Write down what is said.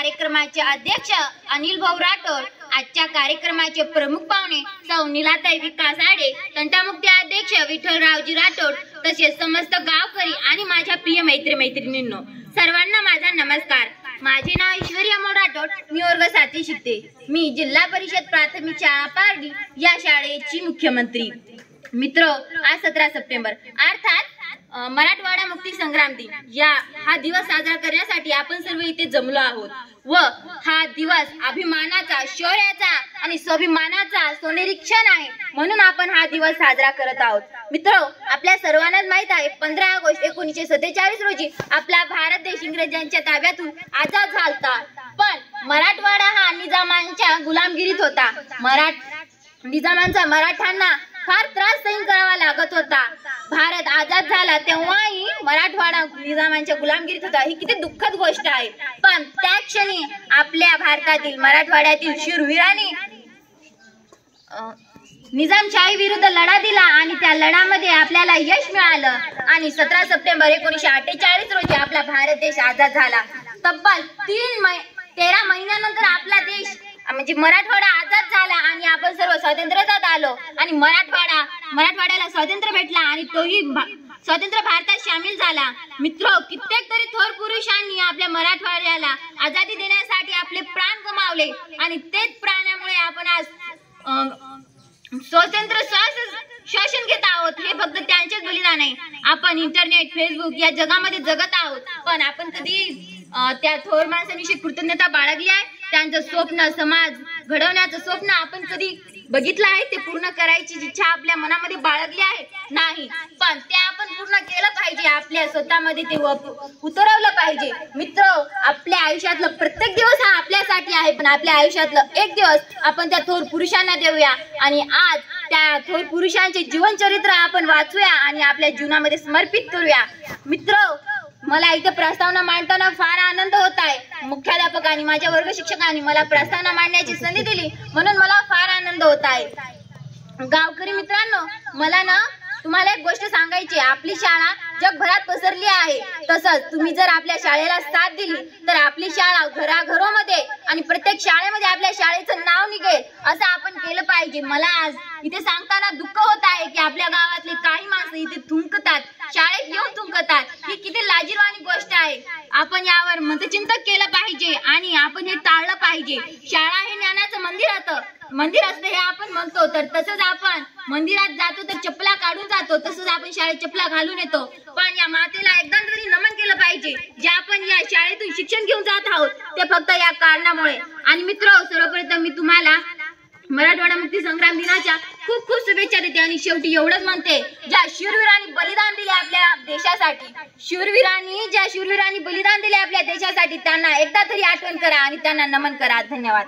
कार्यक्रमाचे अध्यक्ष अनिल भाऊ राठोड, आजच्या कार्यक्रमाचे प्रमुख पाहुणे सौ नीलाताई विकास आडे, तंटामुक्ती अध्यक्ष विठ्ठलरावजी राठोड, तसेच समस्त गावकरी आणि माझ्या प्रिय मैत्रिणींनो, सर्वांना माझा नमस्कार। माझे नाव ईश्वरी अमोल राठोड, मी वर्ग 7वी शिकते। मी जिल्हा परिषद प्राथमिक शाळा पारडी या शाळेची मुख्यमंत्री। मित्र, आज 17 सप्टेंबर अर्थात मराठवाडा मुक्ती संग्राम दिन हा दिवस साजरा करण्यासाठी आपण सर्व इथे जमलो आहोत व हा दिवस अभिमानाचा, शौर्याचा आणि स्वाभिमानाचा सोनेरी क्षण आहे, म्हणून आपण हा दिवस साजरा करत आहोत। मित्र, आपल्या सर्वांनाच माहित आहे 15 ऑगस्ट 1947 रोजी आपला भारत देश इंग्रजांच्या ताब्यातून आझाद झाला, पण मराठवाडा हा निजामांच्या गुलामगिरीत होता। निजामांचा मराठ्यांना फार त्रास सहन करावा लागत होता। भारत आझाद झाला तेव्हाही मराठवाडा निजामांच्या गुलामगिरीत होता। ही किती दुःखद गोष्ट आहे, पण त्या क्षणी आपल्या भारतातील मराठवाड्यातील शूरवीरांनी निजामशाही विरुद्ध लढा दिला आणि त्या लढ्यामध्ये आपल्याला यश मिळालं आणि 17 सप्टेंबर 1948 रोजी आपला भारत देश आझाद झाला। तब्बल 13 महिन्यानंतर आपला देश म्हणजे मराठवाडा आझाद झाला आणि आपण सर्व स्वातंत्र्यात आलो आणि मराठवाड्याला स्वातंत्र्य भेटला आणि तोही स्वतंत्र भारतात सामील झाला। मित्र, कित्येक तरी थोर पुरुषांनी आपल्या मराठवाड्याला आझादी देण्यासाठी आपले प्राण गमावले आणि तेच प्राण्यामुळे आपण आज स्वतंत्र शोषण घेत आहोत। हे फक्त त्यांचेच बलिदान आहे। आपण इंटरनेट, फेसबुक या जगामध्ये जगत आहोत, पण आपण कधी त्या थोर माणसांविषयी कृतज्ञता बाळगली आहे? त्यांचं स्वप्न, समाज घडवण्याचं स्वप्न आपण कधी बघितलं आहे? ते पूर्ण करायची इच्छा आपल्या मनामध्ये बाळगली आहे? नाही, पण ते आपण पूर्ण केलं पाहिजे, आपल्या स्वतःमध्ये ते उतरवलं पाहिजे। मित्र, आपल्या आयुष्यातलं प्रत्येक दिवस हा आपल्यासाठी आहे, पण आपल्या आयुष्यातलं एक दिवस आपण त्या थोर पुरुषांना देऊया आणि आज त्या थोर पुरुषांचे जीवनचरित्र आपण वाचूया आणि आपल्या जीवनामध्ये समर्पित करूया। मित्र, मला इथे प्रस्तावना मांडताना फार आनंद होत आहे। मुख्याध्यापक आणि माझ्या वर्ग शिक्षकांनी मला प्रस्तावना मांडण्याची संधी दिली, म्हणून मला फार आनंद होत आहे। गावकरी मित्रांनो, मला ना तुम्हाला एक गोष्ट सांगायची आहे। आपली शाळा जगभरात पसरली आहे, तसंच तुम्ही जर आपल्या शाळेला साथ दिली तर आपली शाळा घराघरोमध्ये आणि प्रत्येक शाळेमध्ये आपल्या शाळेचं नाव निघेल, असं आपण केलं पाहिजे। मला आज इथे सांगताना दुःख होत आहे की आपल्या गावातले काही माणसं इथे थुंकतात, शाळेत येऊन थुंकतात। ही किती लाजिरवाणी गोष्ट आहे। आपण यावर मतचिंतन केलं पाहिजे आणि आपण हे टाळलं पाहिजे। शाळा हे ज्ञानाचं मंदिर असतं हे आपण म्हणतो, तर तसंच आपण मंदिरात जातो तर चपला काढून जातो, तसंच आपण शाळेत चपला घालून येतो। पण या मातेला एकदा तरी नमन केलं पाहिजे, जे आपण या शाळेतून शिक्षण घेऊन जात आहोत ते फक्त या कारणामुळे। आणि मित्र, सर्वप्रथम मी तुम्हाला मराठवाडा मुक्ती संग्राम दिनाच्या खूप खूप शुभेच्छा देते आणि शेवटी एवढंच म्हणते, ज्या शूरवीरांनी बलिदान दिले आपल्या देशासाठी, ज्या शूरवीरांनी बलिदान दिले आपल्या देशासाठी, त्यांना एकदा तरी आठवण करा आणि त्यांना नमन करा। धन्यवाद।